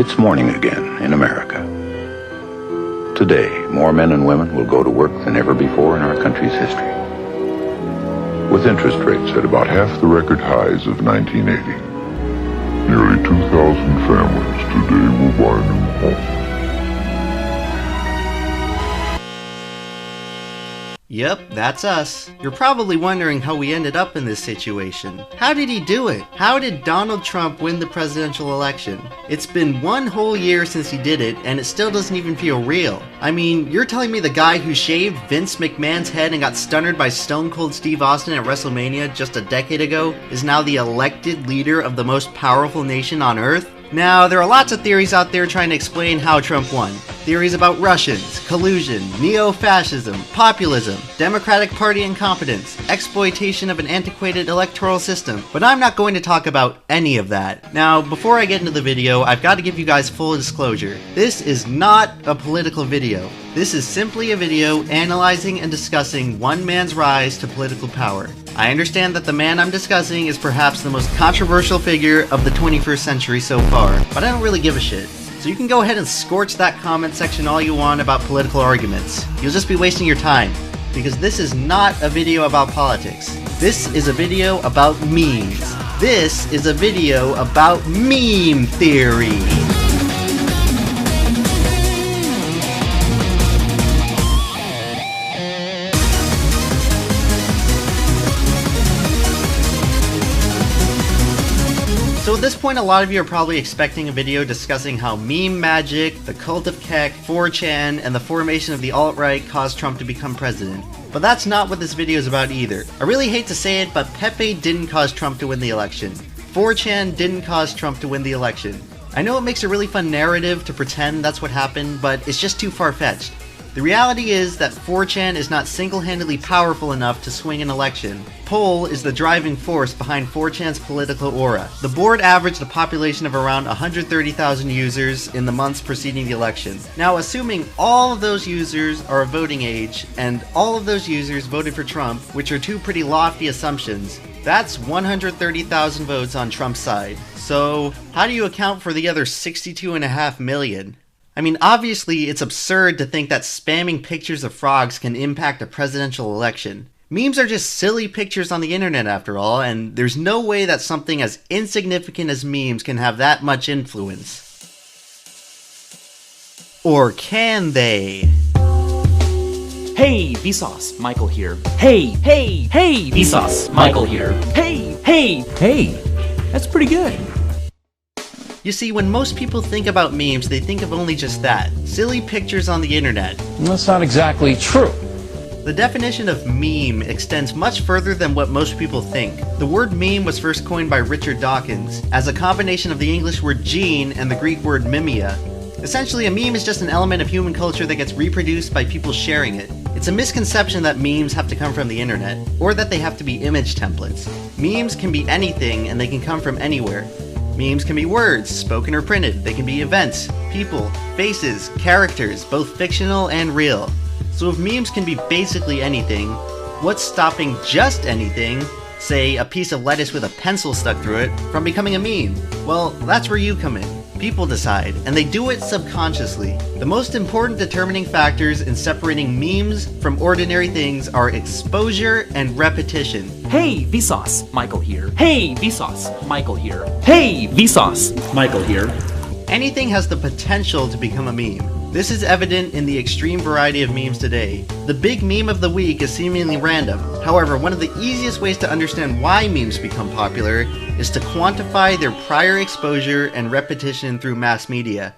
It's morning again in America. Today, more men and women will go to work than ever before in our country's history. With interest rates at about half the record highs of 1980, nearly 2,000 families today will buy a new home. Yep, that's us. You're probably wondering how we ended up in this situation. How did he do it? How did Donald Trump win the presidential election? It's been one whole year since he did it, and it still doesn't even feel real. I mean, you're telling me the guy who shaved Vince McMahon's head and got stunned by Stone Cold Steve Austin at WrestleMania just a decade ago is now the elected leader of the most powerful nation on Earth? Now, there are lots of theories out there trying to explain how Trump won. Theories about Russians, collusion, neo-fascism, populism, Democratic Party incompetence, exploitation of an antiquated electoral system, but I'm not going to talk about any of that. Now, before I get into the video, I've got to give you guys full disclosure. This is not a political video. This is simply a video analyzing and discussing one man's rise to political power. I understand that the man I'm discussing is perhaps the most controversial figure of the 21st century so far, but I don't really give a shit. So you can go ahead and scorch that comment section all you want about political arguments. You'll just be wasting your time, because this is not a video about politics. This is a video about memes. This is a video about meme theory. So at this point, a lot of you are probably expecting a video discussing how meme magic, the cult of Kek, 4chan, and the formation of the alt-right caused Trump to become president. But that's not what this video is about either. I really hate to say it, but Pepe didn't cause Trump to win the election. 4chan didn't cause Trump to win the election. I know it makes a really fun narrative to pretend that's what happened, but it's just too far-fetched. The reality is that 4chan is not single-handedly powerful enough to swing an election. Poll is the driving force behind 4chan's political aura. The board averaged a population of around 130,000 users in the months preceding the election. Now, assuming all of those users are of voting age, and all of those users voted for Trump, which are two pretty lofty assumptions, that's 130,000 votes on Trump's side. So, how do you account for the other 62.5 million? I mean, obviously, it's absurd to think that spamming pictures of frogs can impact a presidential election. Memes are just silly pictures on the internet after all, and there's no way that something as insignificant as memes can have that much influence. Or can they? Hey, Vsauce, Michael here. Hey, Vsauce, Michael here. Hey, that's pretty good. You see, when most people think about memes, they think of only just that. Silly pictures on the internet. That's not exactly true. The definition of meme extends much further than what most people think. The word meme was first coined by Richard Dawkins, as a combination of the English word gene and the Greek word mimia. Essentially, a meme is just an element of human culture that gets reproduced by people sharing it. It's a misconception that memes have to come from the internet, or that they have to be image templates. Memes can be anything, and they can come from anywhere. Memes can be words, spoken or printed. They can be events, people, faces, characters, both fictional and real. So if memes can be basically anything, what's stopping just anything, say a piece of lettuce with a pencil stuck through it, from becoming a meme? Well, that's where you come in. People decide, and they do it subconsciously. The most important determining factors in separating memes from ordinary things are exposure and repetition. Hey, Vsauce, Michael here. Hey, Vsauce, Michael here. Hey, Vsauce, Michael here. Anything has the potential to become a meme. This is evident in the extreme variety of memes today. The big meme of the week is seemingly random. However, one of the easiest ways to understand why memes become popular is to quantify their prior exposure and repetition through mass media.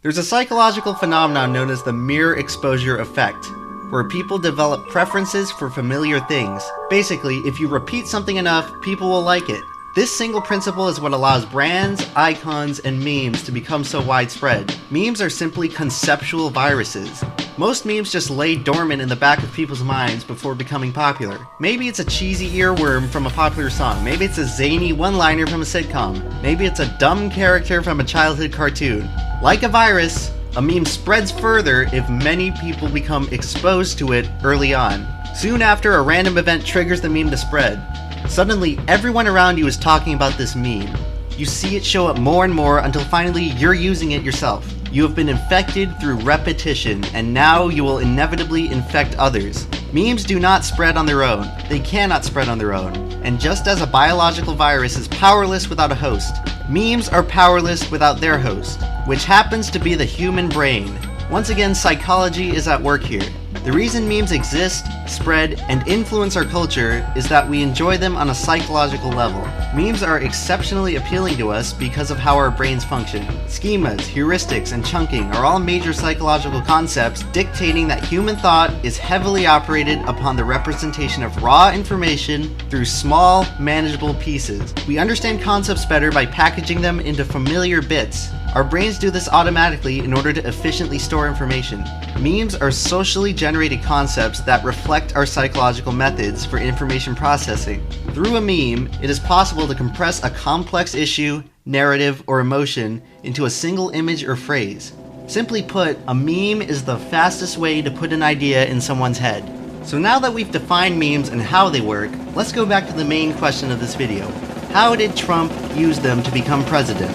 There's a psychological phenomenon known as the mere exposure effect, where people develop preferences for familiar things. Basically, if you repeat something enough, people will like it. This single principle is what allows brands, icons, and memes to become so widespread. Memes are simply conceptual viruses. Most memes just lay dormant in the back of people's minds before becoming popular. Maybe it's a cheesy earworm from a popular song. Maybe it's a zany one-liner from a sitcom. Maybe it's a dumb character from a childhood cartoon. Like a virus, a meme spreads further if many people become exposed to it early on. Soon after a random event triggers the meme to spread, suddenly everyone around you is talking about this meme. You see it show up more and more until finally you're using it yourself. You have been infected through repetition, and now you will inevitably infect others. Memes do not spread on their own. They cannot spread on their own. And just as a biological virus is powerless without a host, memes are powerless without their host, which happens to be the human brain. Once again, psychology is at work here. The reason memes exist, spread, and influence our culture is that we enjoy them on a psychological level. Memes are exceptionally appealing to us because of how our brains function. Schemas, heuristics, and chunking are all major psychological concepts dictating that human thought is heavily operated upon the representation of raw information through small, manageable pieces. We understand concepts better by packaging them into familiar bits. Our brains do this automatically in order to efficiently store information. Memes are socially generated concepts that reflect our psychological methods for information processing. Through a meme, it is possible to compress a complex issue, narrative, or emotion into a single image or phrase. Simply put, a meme is the fastest way to put an idea in someone's head. So now that we've defined memes and how they work, let's go back to the main question of this video. How did Trump use them to become president?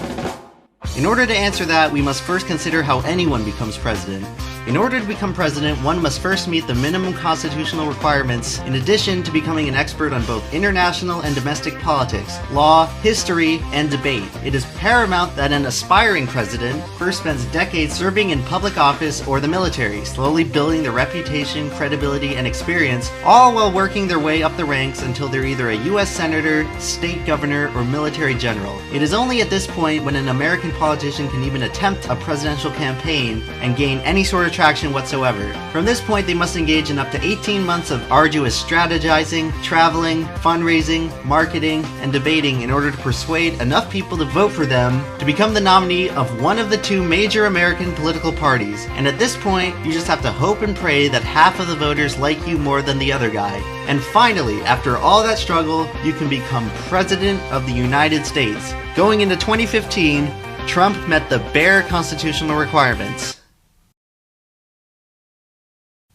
In order to answer that, we must first consider how anyone becomes president. In order to become president, one must first meet the minimum constitutional requirements in addition to becoming an expert on both international and domestic politics, law, history, and debate. It is paramount that an aspiring president first spends decades serving in public office or the military, slowly building their reputation, credibility, and experience, all while working their way up the ranks until they're either a US senator, state governor, or military general. It is only at this point when an American politician can even attempt a presidential campaign and gain any sort of traction whatsoever. From this point, they must engage in up to 18 months of arduous strategizing, traveling, fundraising, marketing, and debating in order to persuade enough people to vote for them to become the nominee of one of the two major American political parties. And at this point, you just have to hope and pray that half of the voters like you more than the other guy. And finally, after all that struggle, you can become President of the United States. Going into 2015, Trump met the bare constitutional requirements.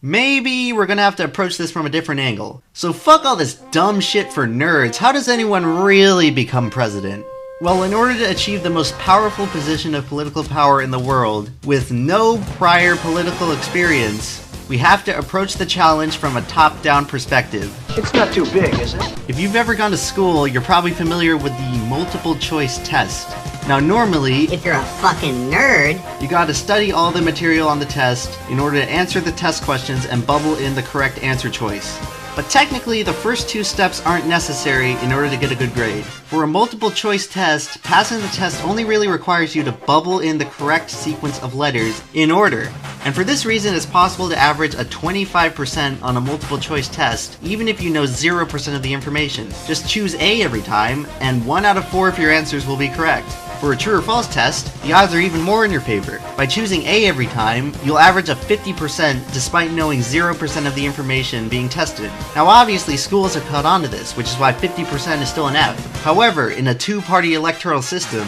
Maybe we're gonna have to approach this from a different angle. So fuck all this dumb shit for nerds. How does anyone really become president? Well, in order to achieve the most powerful position of political power in the world, with no prior political experience, we have to approach the challenge from a top-down perspective. It's not too big, is it? If you've ever gone to school, you're probably familiar with the multiple choice test. Now normally, if you're a fucking nerd, you gotta study all the material on the test in order to answer the test questions and bubble in the correct answer choice. But technically, the first two steps aren't necessary in order to get a good grade. For a multiple choice test, passing the test only really requires you to bubble in the correct sequence of letters in order. And for this reason, it's possible to average a 25% on a multiple choice test, even if you know 0% of the information. Just choose A every time, and 1 out of 4 of your answers will be correct. For a true or false test, the odds are even more in your favor. By choosing A every time, you'll average a 50% despite knowing 0% of the information being tested. Now obviously schools have caught on to this, which is why 50% is still an F. However, in a two-party electoral system,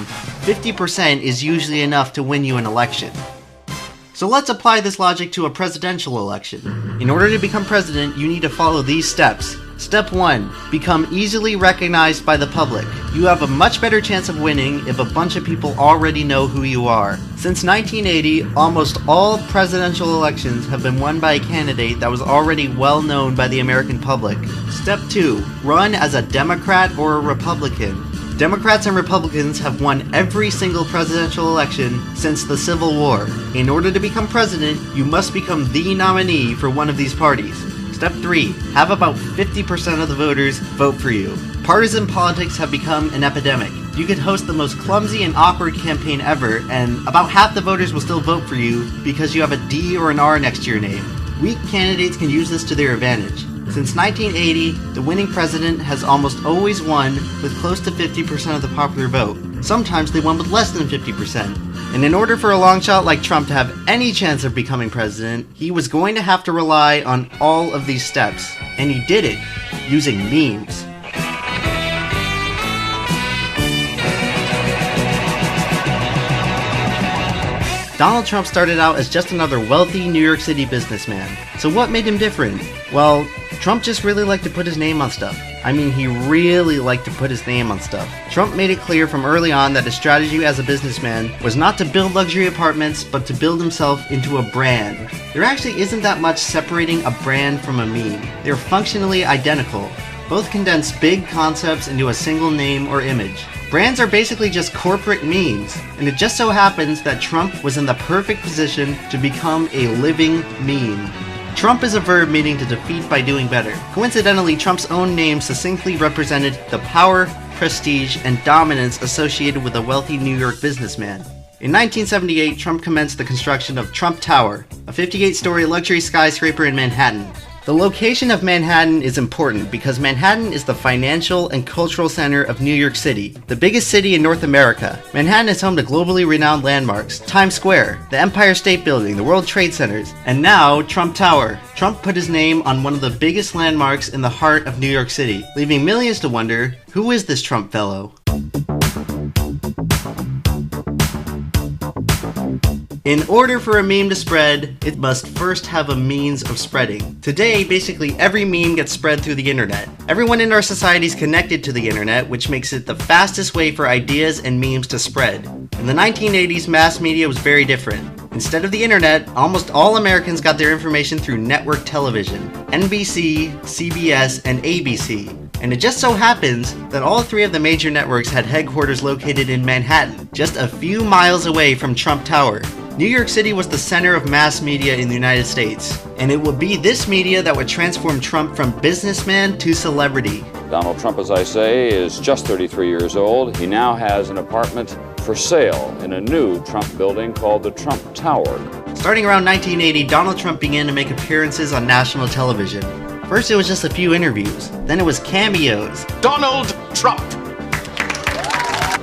50% is usually enough to win you an election. So let's apply this logic to a presidential election. In order to become president, you need to follow these steps. Step 1. Become easily recognized by the public. You have a much better chance of winning if a bunch of people already know who you are. Since 1980, almost all presidential elections have been won by a candidate that was already well known by the American public. Step 2. Run as a Democrat or a Republican. Democrats and Republicans have won every single presidential election since the Civil War. In order to become president, you must become the nominee for one of these parties. Step 3. Have about 50% of the voters vote for you. Partisan politics have become an epidemic. You could host the most clumsy and awkward campaign ever, and about half the voters will still vote for you because you have a D or an R next to your name. Weak candidates can use this to their advantage. Since 1980, the winning president has almost always won with close to 50% of the popular vote. Sometimes they won with less than 50%. And in order for a long shot like Trump to have any chance of becoming president, he was going to have to rely on all of these steps. And he did it, using memes. Donald Trump started out as just another wealthy New York City businessman. So what made him different? Well, Trump just really liked to put his name on stuff. I mean, he really liked to put his name on stuff. Trump made it clear from early on that his strategy as a businessman was not to build luxury apartments, but to build himself into a brand. There actually isn't that much separating a brand from a meme. They're functionally identical. Both condense big concepts into a single name or image. Brands are basically just corporate memes, and it just so happens that Trump was in the perfect position to become a living meme. Trump is a verb meaning to defeat by doing better. Coincidentally, Trump's own name succinctly represented the power, prestige, and dominance associated with a wealthy New York businessman. In 1978, Trump commenced the construction of Trump Tower, a 58-story luxury skyscraper in Manhattan. The location of Manhattan is important because Manhattan is the financial and cultural center of New York City, the biggest city in North America. Manhattan is home to globally renowned landmarks, Times Square, the Empire State Building, the World Trade Centers, and now Trump Tower. Trump put his name on one of the biggest landmarks in the heart of New York City, leaving millions to wonder, who is this Trump fellow? In order for a meme to spread, it must first have a means of spreading. Today, basically every meme gets spread through the internet. Everyone in our society is connected to the internet, which makes it the fastest way for ideas and memes to spread. In the 1980s, mass media was very different. Instead of the internet, almost all Americans got their information through network television, NBC, CBS, and ABC. And it just so happens that all three of the major networks had headquarters located in Manhattan, just a few miles away from Trump Tower. New York City was the center of mass media in the United States, and it would be this media that would transform Trump from businessman to celebrity. Donald Trump, as I say, is just 33 years old. He now has an apartment for sale in a new Trump building called the Trump Tower. Starting around 1980, Donald Trump began to make appearances on national television. First it was just a few interviews, then it was cameos, Donald Trump,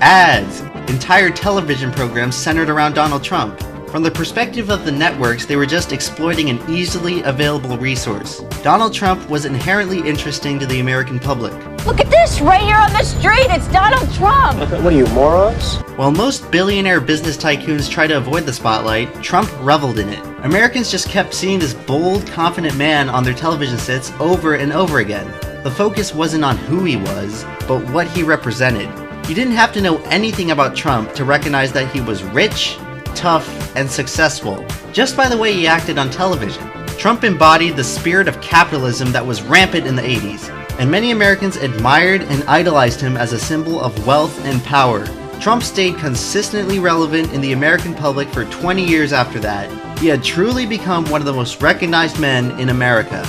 ads, entire television programs centered around Donald Trump. From the perspective of the networks, they were just exploiting an easily available resource. Donald Trump was inherently interesting to the American public. Look at this, right here on the street, it's Donald Trump! What are you, morons? While most billionaire business tycoons try to avoid the spotlight, Trump reveled in it. Americans just kept seeing this bold, confident man on their television sets over and over again. The focus wasn't on who he was, but what he represented. You didn't have to know anything about Trump to recognize that he was rich, tough, and successful, just by the way he acted on television. Trump embodied the spirit of capitalism that was rampant in the 80s, and many Americans admired and idolized him as a symbol of wealth and power. Trump stayed consistently relevant in the American public for 20 years after that. He had truly become one of the most recognized men in America.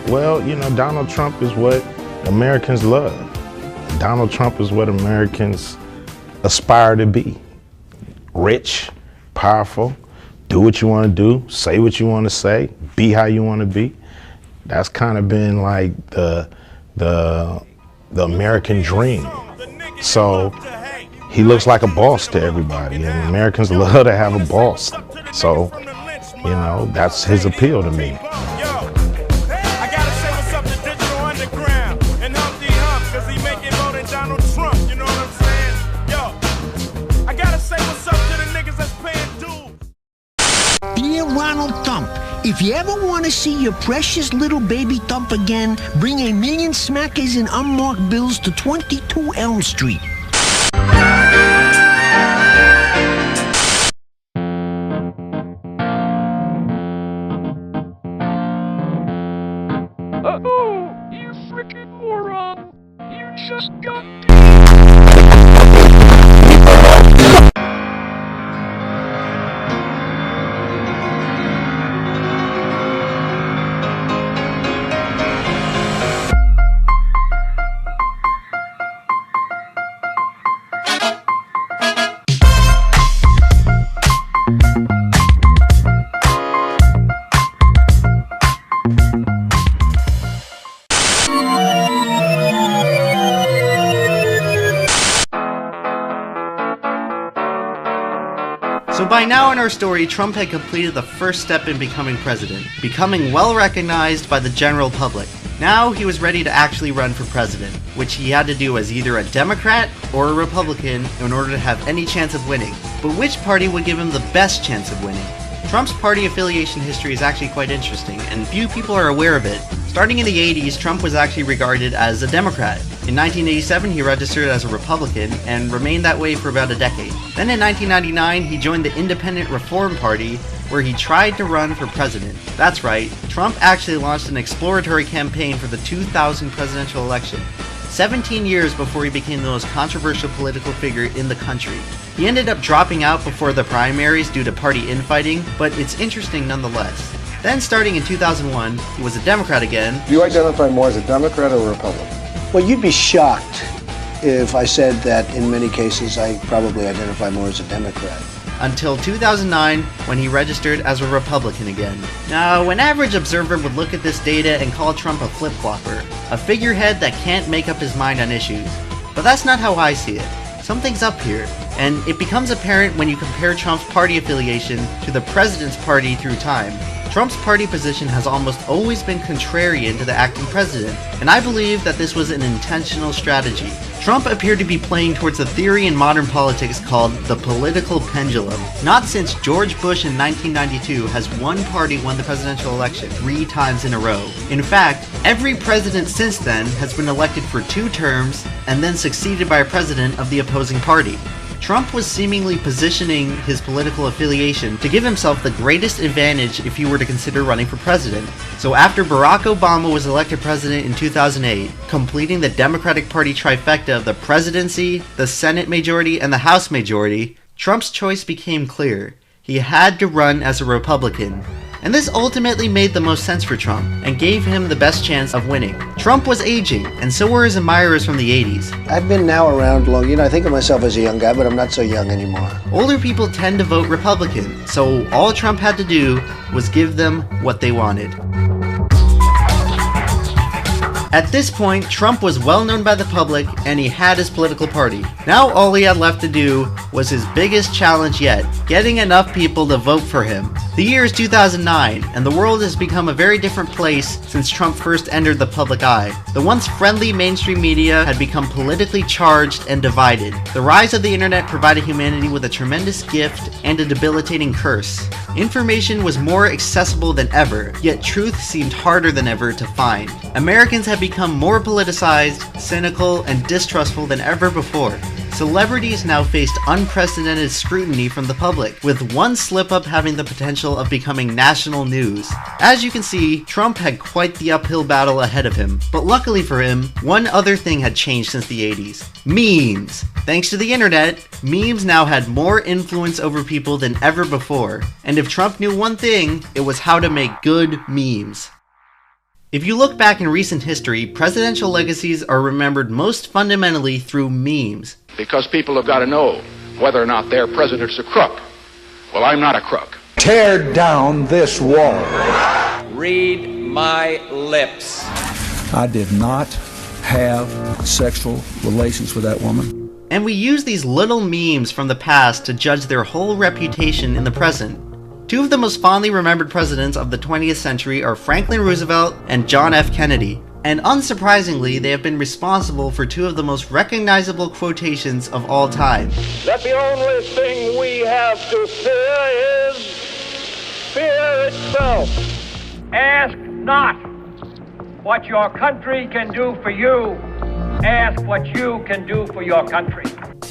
Well, you know, Donald Trump is what Americans love. Donald Trump is what Americans aspire to be. Rich, powerful, do what you want to do, say what you want to say, be how you want to be. That's kind of been like the American dream. So he looks like a boss to everybody, and Americans love to have a boss. So, you know, that's his appeal to me. Dear Ronald Thump, if you ever want to see your precious little baby Thump again, bring a million smackers and unmarked bills to 22 Elm Street. Oh, you freaking moron! You just got... So by now in our story, Trump had completed the first step in becoming president, becoming well recognized by the general public. Now he was ready to actually run for president, which he had to do as either a Democrat or a Republican in order to have any chance of winning. But which party would give him the best chance of winning? Trump's party affiliation history is actually quite interesting, and few people are aware of it. Starting in the 80s, Trump was actually regarded as a Democrat. In 1987, he registered as a Republican and remained that way for about a decade. Then in 1999, he joined the Independent Reform Party, where he tried to run for president. That's right, Trump actually launched an exploratory campaign for the 2000 presidential election, 17 years before he became the most controversial political figure in the country. He ended up dropping out before the primaries due to party infighting, but it's interesting nonetheless. Then starting in 2001, he was a Democrat again. Do you identify more as a Democrat or a Republican? Well, you'd be shocked if I said that in many cases I probably identify more as a Democrat. Until 2009, when he registered as a Republican again. Now, an average observer would look at this data and call Trump a flip-flopper, a figurehead that can't make up his mind on issues. But that's not how I see it. Something's up here, and it becomes apparent when you compare Trump's party affiliation to the president's party through time. Trump's party position has almost always been contrarian to the acting president, and I believe that this was an intentional strategy. Trump appeared to be playing towards a theory in modern politics called the political pendulum. Not since George Bush in 1992 has one party won the presidential election 3 times in a row. In fact, every president since then has been elected for 2 terms and then succeeded by a president of the opposing party. Trump was seemingly positioning his political affiliation to give himself the greatest advantage if he were to consider running for president. So after Barack Obama was elected president in 2008, completing the Democratic Party trifecta of the presidency, the Senate majority, and the House majority, Trump's choice became clear. He had to run as a Republican. And this ultimately made the most sense for Trump, and gave him the best chance of winning. Trump was aging, and so were his admirers from the 80s. I've been now around long, I think of myself as a young guy, but I'm not so young anymore. Older people tend to vote Republican, so all Trump had to do was give them what they wanted. At this point, Trump was well known by the public, and he had his political party. Now all he had left to do was his biggest challenge yet, getting enough people to vote for him. The year is 2009, and the world has become a very different place since Trump first entered the public eye. The once friendly mainstream media had become politically charged and divided. The rise of the internet provided humanity with a tremendous gift and a debilitating curse. Information was more accessible than ever, yet truth seemed harder than ever to find. Americans have become more politicized, cynical, and distrustful than ever before. Celebrities now faced unprecedented scrutiny from the public, with one slip-up having the potential of becoming national news. As you can see, Trump had quite the uphill battle ahead of him, but luckily for him, one other thing had changed since the 80s. Memes! Thanks to the internet, memes now had more influence over people than ever before, and if Trump knew one thing, it was how to make good memes. If you look back in recent history, presidential legacies are remembered most fundamentally through memes. Because people have got to know whether or not their president's a crook. Well, I'm not a crook. Tear down this wall. Read my lips. I did not have sexual relations with that woman. And we use these little memes from the past to judge their whole reputation in the present. 2 of the most fondly remembered presidents of the 20th century are Franklin Roosevelt and John F. Kennedy. And unsurprisingly, they have been responsible for 2 of the most recognizable quotations of all time. That the only thing we have to fear is fear itself. Ask not what your country can do for you. Ask what you can do for your country.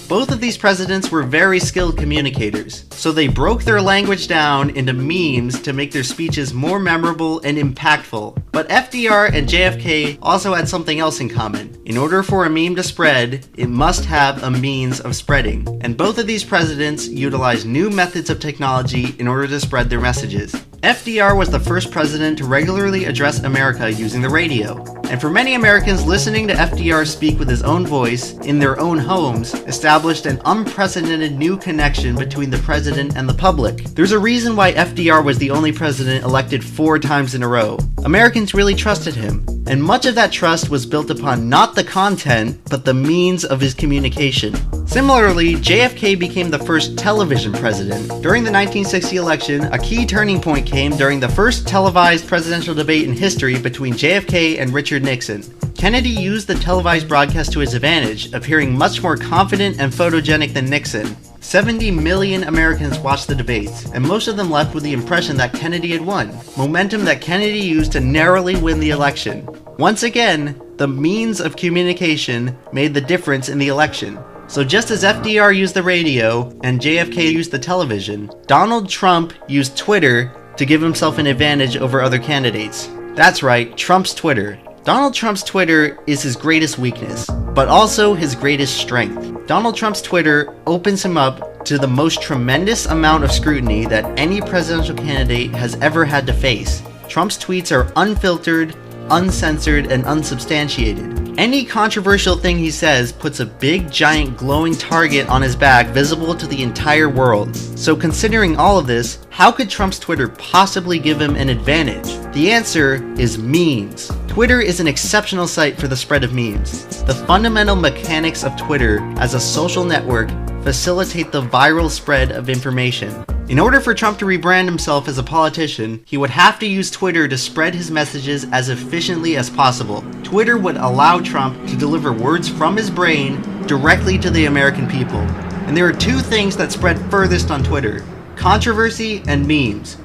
Both of these presidents were very skilled communicators, so they broke their language down into memes to make their speeches more memorable and impactful. But FDR and JFK also had something else in common. In order for a meme to spread, it must have a means of spreading. And both of these presidents utilized new methods of technology in order to spread their messages. FDR was the first president to regularly address America using the radio. And for many Americans, listening to FDR speak with his own voice in their own homes established an unprecedented new connection between the president and the public. There's a reason why FDR was the only president elected 4 times in a row. Americans really trusted him, and much of that trust was built upon not the content, but the means of his communication. Similarly, JFK became the first television president. During the 1960 election, a key turning point came during the first televised presidential debate in history between JFK and Richard Nixon. Kennedy used the televised broadcast to his advantage, appearing much more confident and photogenic than Nixon. 70 million Americans watched the debates, and most of them left with the impression that Kennedy had won. Momentum that Kennedy used to narrowly win the election. Once again, the means of communication made the difference in the election. So just as FDR used the radio and JFK used the television, Donald Trump used Twitter to give himself an advantage over other candidates. That's right, Trump's Twitter. Donald Trump's Twitter is his greatest weakness, but also his greatest strength. Donald Trump's Twitter opens him up to the most tremendous amount of scrutiny that any presidential candidate has ever had to face. Trump's tweets are unfiltered, uncensored, and unsubstantiated. Any controversial thing he says puts a big, giant, glowing target on his back visible to the entire world. So considering all of this, how could Trump's Twitter possibly give him an advantage? The answer is memes. Twitter is an exceptional site for the spread of memes. The fundamental mechanics of Twitter as a social network facilitate the viral spread of information. In order for Trump to rebrand himself as a politician, he would have to use Twitter to spread his messages as efficiently as possible. Twitter would allow Trump to deliver words from his brain directly to the American people. And there are two things that spread furthest on Twitter: controversy and memes.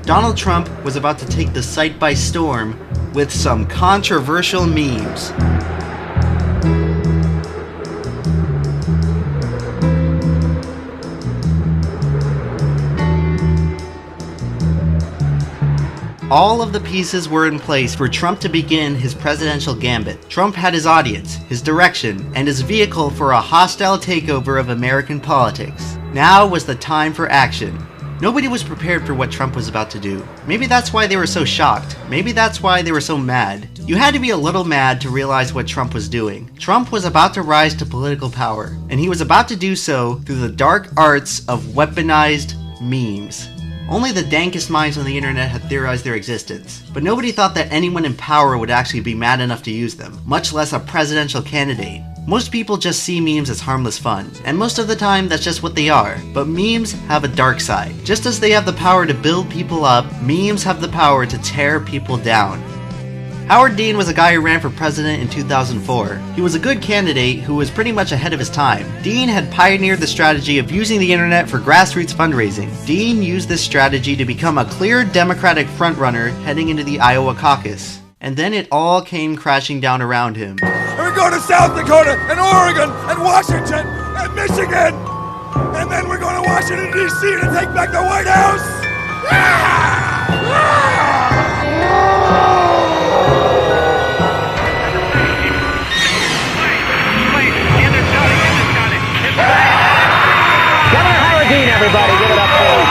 Donald Trump was about to take the site by storm with some controversial memes. All of the pieces were in place for Trump to begin his presidential gambit. Trump had his audience, his direction, and his vehicle for a hostile takeover of American politics. Now was the time for action. Nobody was prepared for what Trump was about to do. Maybe that's why they were so shocked. Maybe that's why they were so mad. You had to be a little mad to realize what Trump was doing. Trump was about to rise to political power, and he was about to do so through the dark arts of weaponized memes. Only the dankest minds on the internet had theorized their existence, but nobody thought that anyone in power would actually be mad enough to use them, much less a presidential candidate. Most people just see memes as harmless fun, and most of the time that's just what they are. But memes have a dark side. Just as they have the power to build people up, memes have the power to tear people down. Howard Dean was a guy who ran for president in 2004. He was a good candidate who was pretty much ahead of his time. Dean had pioneered the strategy of using the internet for grassroots fundraising. Dean used this strategy to become a clear Democratic frontrunner heading into the Iowa caucus. And then it all came crashing down around him. We're going to South Dakota and Oregon and Washington and Michigan. And then we're going to Washington, D.C. to take back the White House. Governor Howard Dean, everybody, give it up for him.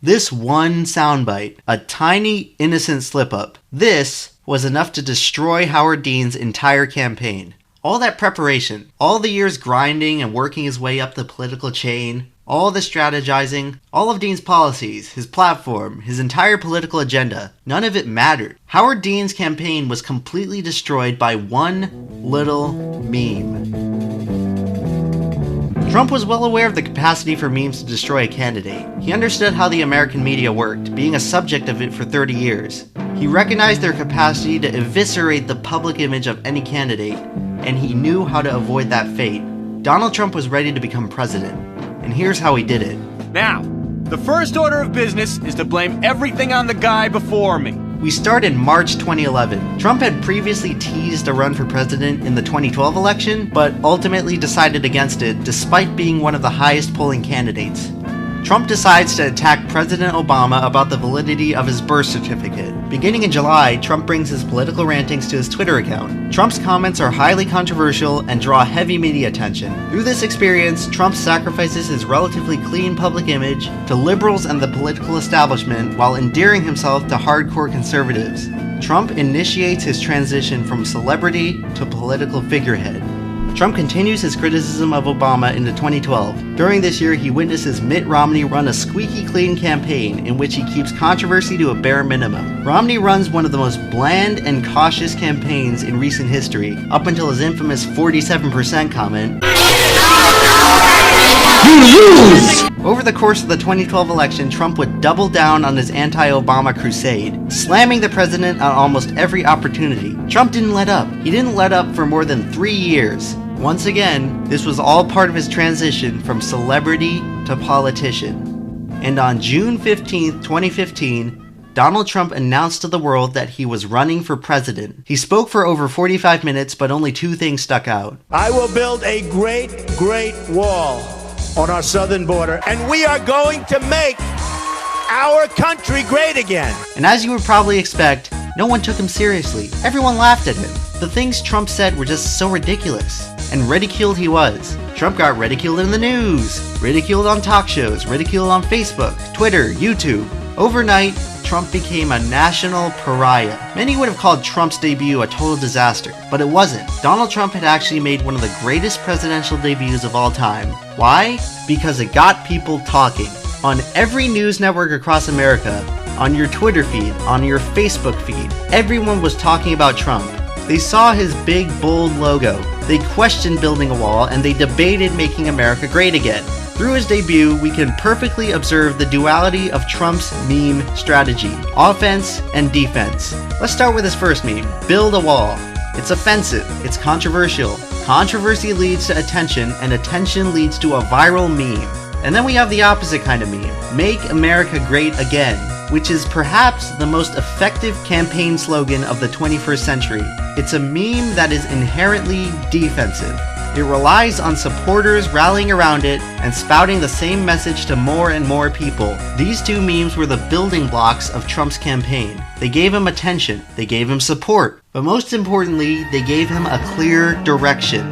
This one soundbite, a tiny innocent slip-up, this was enough to destroy Howard Dean's entire campaign. All that preparation, all the years grinding and working his way up the political chain, all the strategizing, all of Dean's policies, his platform, his entire political agenda, none of it mattered. Howard Dean's campaign was completely destroyed by one little meme. Trump was well aware of the capacity for memes to destroy a candidate. He understood how the American media worked, being a subject of it for 30 years. He recognized their capacity to eviscerate the public image of any candidate, and he knew how to avoid that fate. Donald Trump was ready to become president, and here's how he did it. Now, the first order of business is to blame everything on the guy before me. We start in March 2011. Trump had previously teased a run for president in the 2012 election, but ultimately decided against it despite being one of the highest polling candidates. Trump decides to attack President Obama about the validity of his birth certificate. Beginning in July, Trump brings his political rantings to his Twitter account. Trump's comments are highly controversial and draw heavy media attention. Through this experience, Trump sacrifices his relatively clean public image to liberals and the political establishment while endearing himself to hardcore conservatives. Trump initiates his transition from celebrity to political figurehead. Trump continues his criticism of Obama into 2012. During this year, he witnesses Mitt Romney run a squeaky clean campaign in which he keeps controversy to a bare minimum. Romney runs one of the most bland and cautious campaigns in recent history, up until his infamous 47% comment. You lose! Over the course of the 2012 election, Trump would double down on his anti-Obama crusade, slamming the president on almost every opportunity. Trump didn't let up. He didn't let up for more than 3 years. Once again, this was all part of his transition from celebrity to politician. And on June 15th, 2015, Donald Trump announced to the world that he was running for president. He spoke for over 45 minutes, but only 2 things stuck out. I will build a great, great wall on our southern border, and we are going to make our country great again. And as you would probably expect, no one took him seriously. Everyone laughed at him. The things Trump said were just so ridiculous. And ridiculed he was. Trump got ridiculed in the news, ridiculed on talk shows, ridiculed on Facebook, Twitter, YouTube. Overnight, Trump became a national pariah. Many would have called Trump's debut a total disaster, but it wasn't. Donald Trump had actually made one of the greatest presidential debuts of all time. Why? Because it got people talking. On every news network across America, on your Twitter feed, on your Facebook feed, everyone was talking about Trump. They saw his big, bold logo. They questioned building a wall, and they debated making America great again. Through his debut, we can perfectly observe the duality of Trump's meme strategy, offense and defense. Let's start with his first meme, build a wall. It's offensive, it's controversial. Controversy leads to attention, and attention leads to a viral meme. And then we have the opposite kind of meme, make America great again, which is perhaps the most effective campaign slogan of the 21st century. It's a meme that is inherently defensive. It relies on supporters rallying around it and spouting the same message to more and more people. These 2 memes were the building blocks of Trump's campaign. They gave him attention, they gave him support, but most importantly, they gave him a clear direction.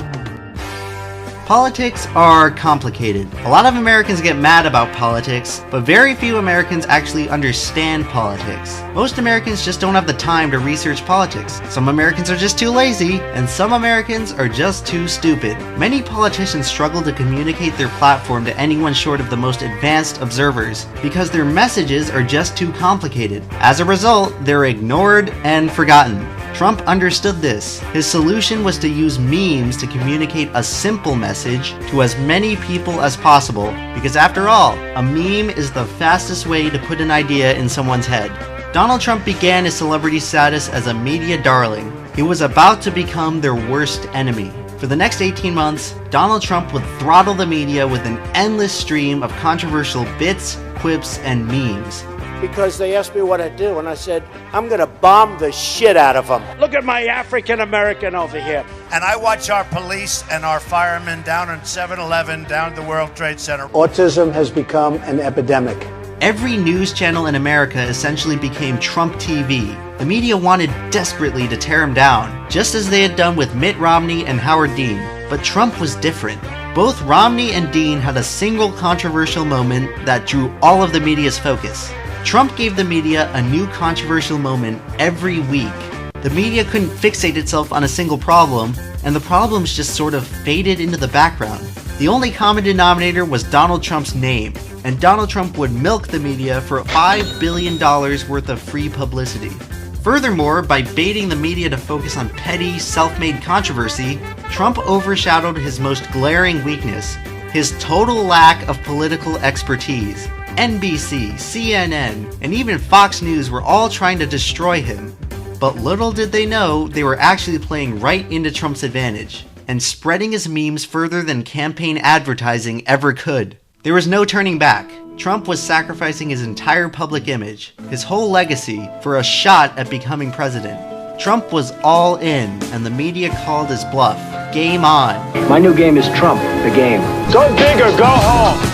Politics are complicated. A lot of Americans get mad about politics, but very few Americans actually understand politics. Most Americans just don't have the time to research politics. Some Americans are just too lazy, and some Americans are just too stupid. Many politicians struggle to communicate their platform to anyone short of the most advanced observers, because their messages are just too complicated. As a result, they're ignored and forgotten. Trump understood this. His solution was to use memes to communicate a simple message to as many people as possible, because after all, a meme is the fastest way to put an idea in someone's head. Donald Trump began his celebrity status as a media darling. He was about to become their worst enemy. For the next 18 months, Donald Trump would throttle the media with an endless stream of controversial bits, quips, and memes. Because they asked me what I'd do, and I said, I'm going to bomb the shit out of them. Look at my African American over here. And I watch our police and our firemen down on 7-Eleven, down at the World Trade Center. Autism has become an epidemic. Every news channel in America essentially became Trump TV. The media wanted desperately to tear him down, just as they had done with Mitt Romney and Howard Dean. But Trump was different. Both Romney and Dean had a single controversial moment that drew all of the media's focus. Trump gave the media a new controversial moment every week. The media couldn't fixate itself on a single problem, and the problems just sort of faded into the background. The only common denominator was Donald Trump's name, and Donald Trump would milk the media for $5 billion worth of free publicity. Furthermore, by baiting the media to focus on petty, self-made controversy, Trump overshadowed his most glaring weakness, his total lack of political expertise. NBC, CNN, and even Fox News were all trying to destroy him. But little did they know they were actually playing right into Trump's advantage, and spreading his memes further than campaign advertising ever could. There was no turning back. Trump was sacrificing his entire public image, his whole legacy, for a shot at becoming president. Trump was all in, and the media called his bluff. Game on. My new game is Trump, the game. Go big or go home.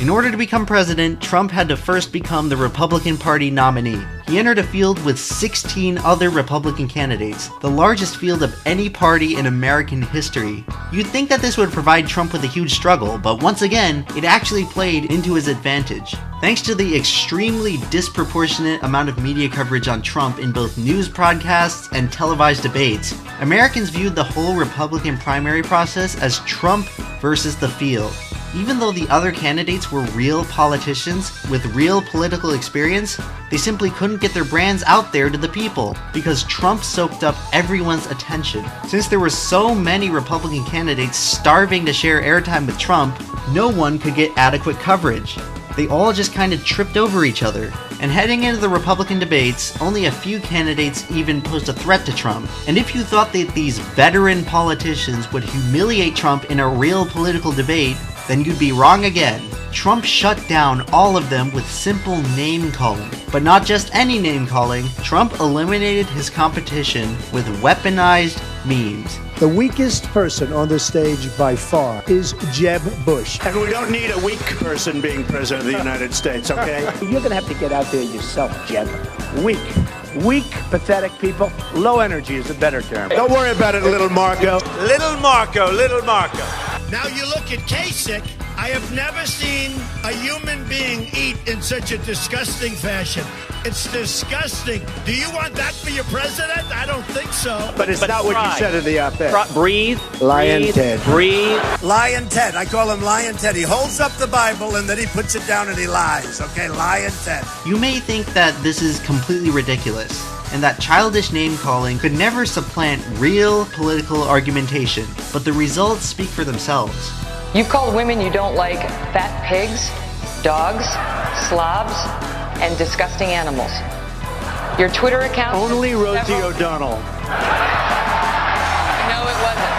In order to become president, Trump had to first become the Republican Party nominee. He entered a field with 16 other Republican candidates, the largest field of any party in American history. You'd think that this would provide Trump with a huge struggle, but once again, it actually played into his advantage. Thanks to the extremely disproportionate amount of media coverage on Trump in both news broadcasts and televised debates, Americans viewed the whole Republican primary process as Trump versus the field. Even though the other candidates were real politicians with real political experience, they simply couldn't get their brands out there to the people because Trump soaked up everyone's attention. Since there were so many Republican candidates starving to share airtime with Trump, no one could get adequate coverage. They all just kind of tripped over each other. And heading into the Republican debates, only a few candidates even posed a threat to Trump. And if you thought that these veteran politicians would humiliate Trump in a real political debate, then you'd be wrong again. Trump shut down all of them with simple name-calling. But not just any name-calling, Trump eliminated his competition with weaponized memes. The weakest person on the stage by far is Jeb Bush. And we don't need a weak person being president of the United States, okay? You're going to have to get out there yourself, Jeb. Weak. Weak, pathetic people. Low energy is a better term. Don't worry about it, little Marco. Little Marco, little Marco. Now you look at Kasich. I have never seen a human being eat in such a disgusting fashion. It's disgusting. Do you want that for your president? I don't think so. But it's not what you said in the op-ed. Breathe. Lion breathe, Ted. Breathe. Lion Ted. I call him Lion Ted. He holds up the Bible and then he puts it down and he lies. Okay, Lion Ted. You may think that this is completely ridiculous, and that childish name-calling could never supplant real political argumentation, but the results speak for themselves. You've called women you don't like fat pigs, dogs, slobs, and disgusting animals. Your Twitter account... Only Rosie O'Donnell. No, it wasn't.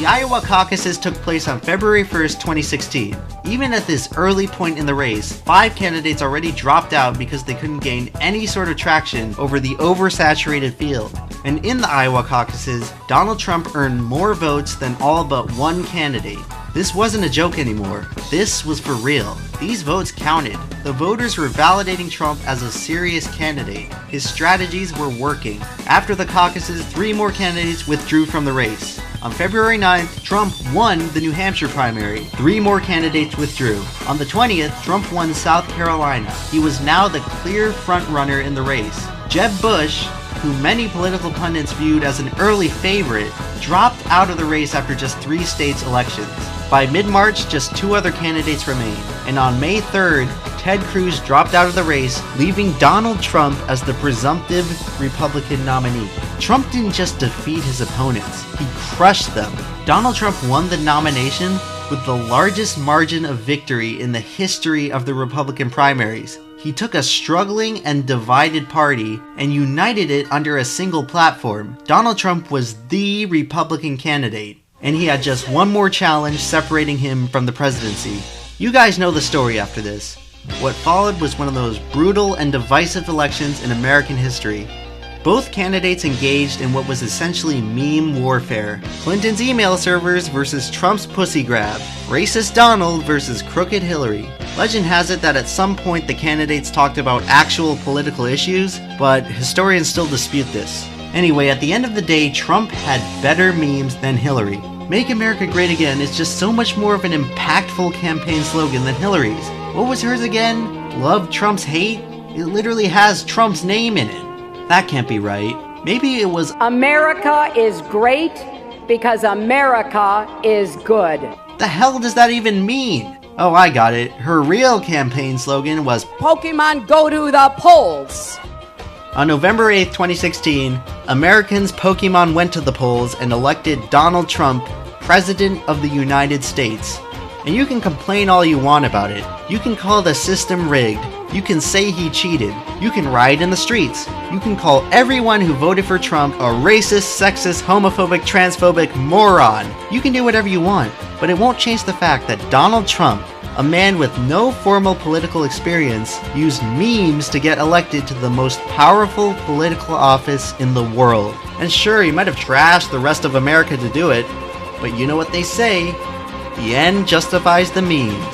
The Iowa caucuses took place on February 1st, 2016. Even at this early point in the race, 5 candidates already dropped out because they couldn't gain any sort of traction over the oversaturated field. And in the Iowa caucuses, Donald Trump earned more votes than all but one candidate. This wasn't a joke anymore. This was for real. These votes counted. The voters were validating Trump as a serious candidate. His strategies were working. After the caucuses, 3 more candidates withdrew from the race. On February 9th, Trump won the New Hampshire primary. 3 more candidates withdrew. On the 20th, Trump won South Carolina. He was now the clear frontrunner in the race. Jeb Bush, who many political pundits viewed as an early favorite, dropped out of the race after just 3 states' elections. By mid-March, just 2 other candidates remained. And on May 3rd, Ted Cruz dropped out of the race, leaving Donald Trump as the presumptive Republican nominee. Trump didn't just defeat his opponents, he crushed them. Donald Trump won the nomination with the largest margin of victory in the history of the Republican primaries. He took a struggling and divided party and united it under a single platform. Donald Trump was the Republican candidate, and he had just one more challenge separating him from the presidency. You guys know the story after this. What followed was one of the most brutal and divisive elections in American history. Both candidates engaged in what was essentially meme warfare. Clinton's email servers versus Trump's pussy grab. Racist Donald versus crooked Hillary. Legend has it that at some point the candidates talked about actual political issues, but historians still dispute this. Anyway, at the end of the day, Trump had better memes than Hillary. Make America Great Again is just so much more of an impactful campaign slogan than Hillary's. What was hers again? Love Trump's hate? It literally has Trump's name in it. That can't be right. Maybe it was America is great because America is good. The hell does that even mean? Oh, I got it. Her real campaign slogan was Pokemon go to the polls. On November 8th, 2016, Americans' Pokemon went to the polls and elected Donald Trump President of the United States. And you can complain all you want about it. You can call the system rigged. You can say he cheated. You can riot in the streets. You can call everyone who voted for Trump a racist, sexist, homophobic, transphobic moron. You can do whatever you want, but it won't change the fact that Donald Trump, a man with no formal political experience, used memes to get elected to the most powerful political office in the world. And sure, he might have trashed the rest of America to do it, but you know what they say, the end justifies the means.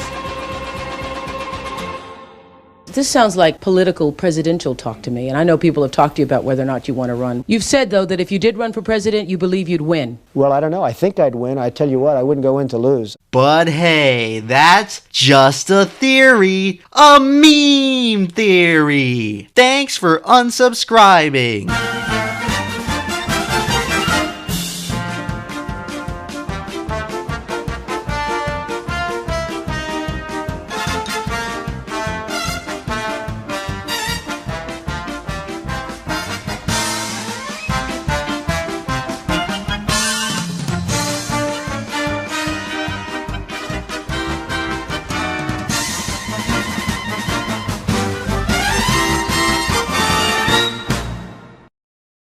This sounds like political presidential talk to me, and I know people have talked to you about whether or not you want to run. You've said, though, that if you did run for president, you believe you'd win. Well, I don't know. I think I'd win. I tell you what, I wouldn't go in to lose. But hey, that's just a theory. A meme theory. Thanks for unsubscribing.